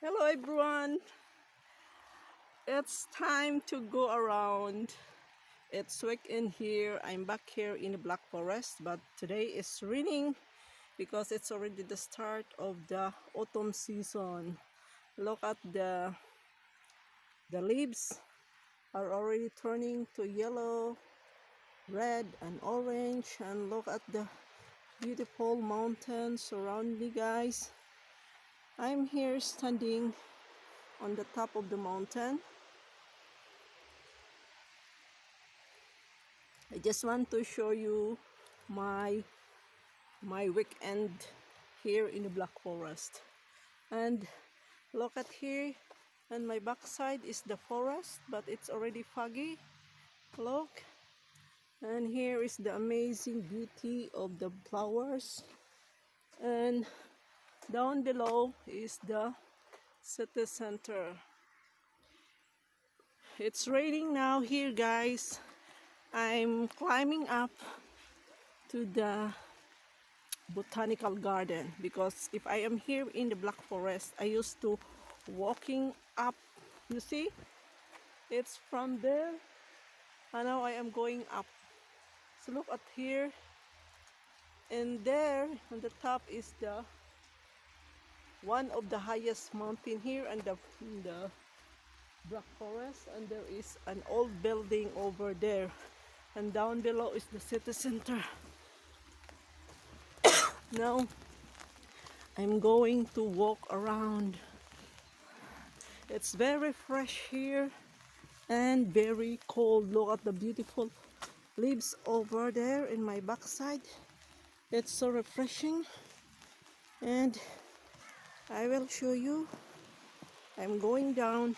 Hello everyone, it's time to go around. It's weekend here. I'm back here in the Black Forest, but today is raining because it's already the start of the autumn season. Look at the leaves are already turning to yellow, red and orange, and look at the beautiful mountains surrounding me, guys. I'm here standing on the top of the mountain. I just want to show you my weekend here in the Black Forest. And look at here, and my backside is the forest, but it's already foggy. Look, and here is the amazing beauty of the flowers, and down below is the city center. It's raining now here, guys. I'm climbing up to the botanical garden because if I am here in the Black Forest, I used to walking up. You see, it's from there, and now I am going up. So look at here, and there on the top is the one of the highest mountain here and the Black Forest, and there is an old building over there, and down below is the city center. Now I'm going to walk around. It's very fresh here and very cold. Look at the beautiful leaves over there in my backside. It's so refreshing, and I will show you. I'm going down.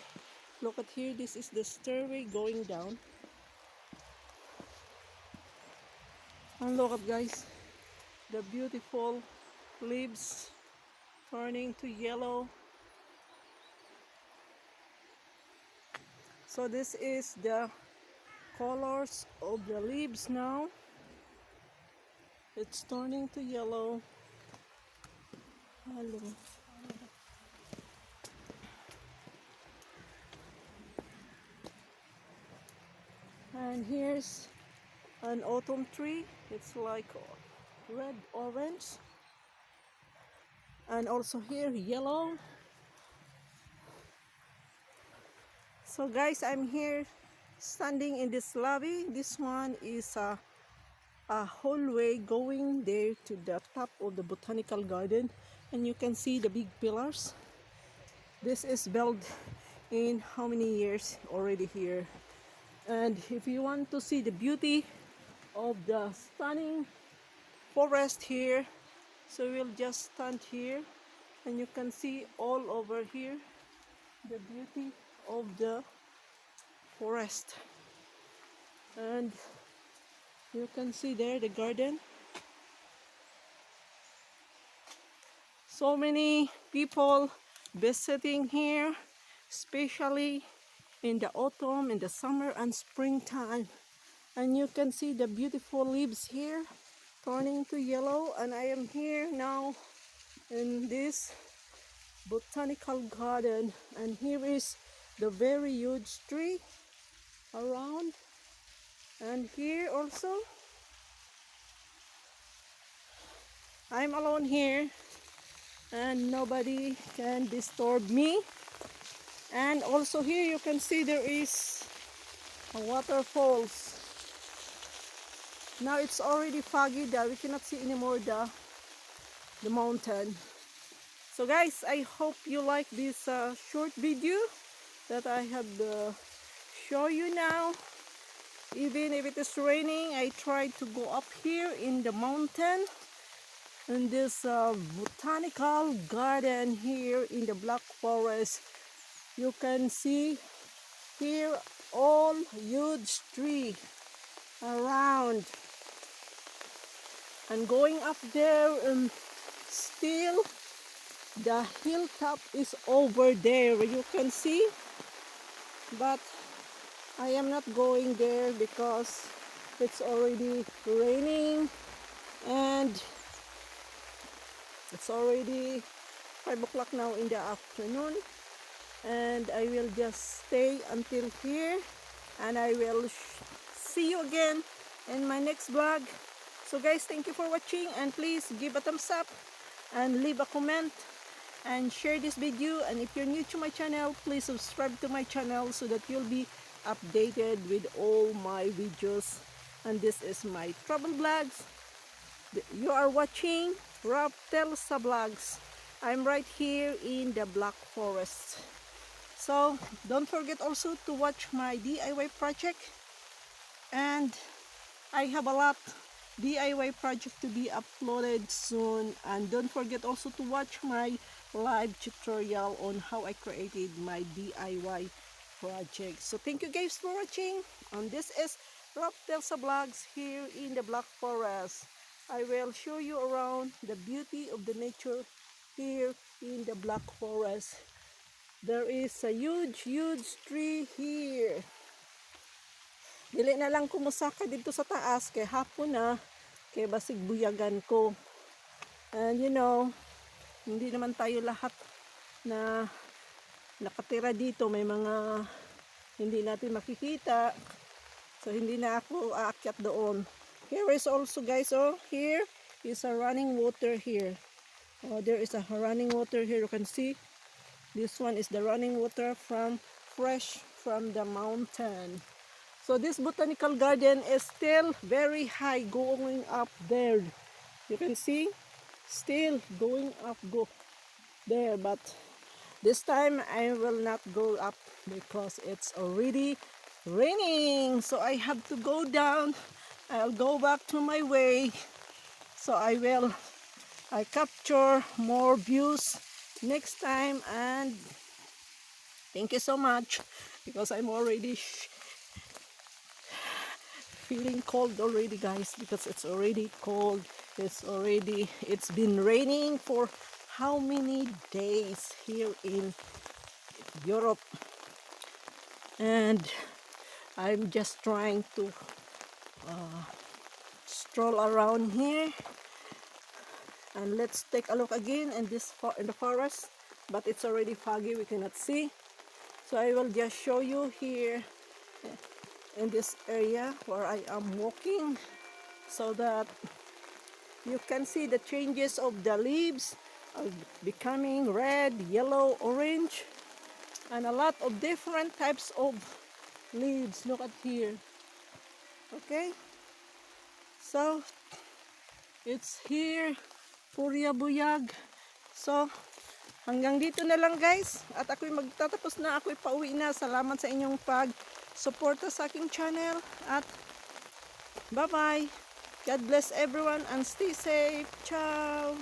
Look at here, this is the stairway going down. And look at, guys, the beautiful leaves turning to yellow. So this is the colors of the leaves now. It's turning to yellow. Hello. And here's an autumn tree. It's like red, orange, and also here yellow. So guys, I'm here standing in this lobby. This one is a hallway going there to the top of the botanical garden, and you can see the big pillars. This is built in how many years already here. And if you want to see the beauty of the stunning forest here, so we'll just stand here, and you can see all over here the beauty of the forest. And you can see there the garden. So many people visiting here, especially in the autumn, in the summer and springtime. And you can see the beautiful leaves here turning to yellow. And I am here now in this botanical garden, and here is the very huge tree around, and here also I'm alone here and nobody can disturb me. And also here you can see there is a waterfalls. Now it's already foggy that we cannot see anymore the mountain. So guys, I hope you like this short video that I have show you now. Even if it is raining, I tried to go up here in the mountain in this botanical garden here in the Black Forest. You can see here all huge tree around, and going up there, and still the hilltop is over there, you can see, but I am not going there because it's already raining and it's already 5 o'clock now in the afternoon. And I will just stay until here. And I will see you again in my next vlog. So guys, thank you for watching. And please give a thumbs up. And leave a comment. And share this video. And if you're new to my channel, please subscribe to my channel so that you'll be updated with all my videos. And this is my travel vlogs. You are watching Rob Tells Vlogs. I'm right here in the Black Forest. So don't forget also to watch my DIY project. And I have a lot DIY project to be uploaded soon. And don't forget also to watch my live tutorial on how I created my DIY project. So thank you guys for watching. And this is Rob Tells Vlogs here in the Black Forest. I will show you around the beauty of the nature here in the Black Forest. There is a huge tree here. Dili na lang kumusaka dito sa taas kay hapon na kay basig buyagan ko. And you know, hindi naman tayo lahat na nakatira dito. May mga hindi natin makikita. So hindi na ako aakyat doon. Here is also guys, oh, here is a running water here. Oh, there is a running water here. You can see. This one is the running water fresh from the mountain. So this botanical garden is still very high going up there. You can see. Still going up there, but this time I will not go up because it's already raining. So I have to go down. I'll go back to my way. So I capture more views next time. And thank you so much because I'm already feeling cold already, guys, because it's already cold. It's been raining for how many days here in Europe, and I'm just trying to stroll around here. And let's take a look again in the forest, but it's already foggy, we cannot see. So I will just show you here in this area where I am walking so that you can see the changes of the leaves are becoming red, yellow, orange, and a lot of different types of leaves. Look at here. Okay, so it's here, Purya Buyag. So hanggang dito na lang guys, at ako'y magtatapos na, ako'y pauwi na. Salamat sa inyong pag-suporta sa aking channel, at bye bye. God bless everyone and stay safe. Ciao.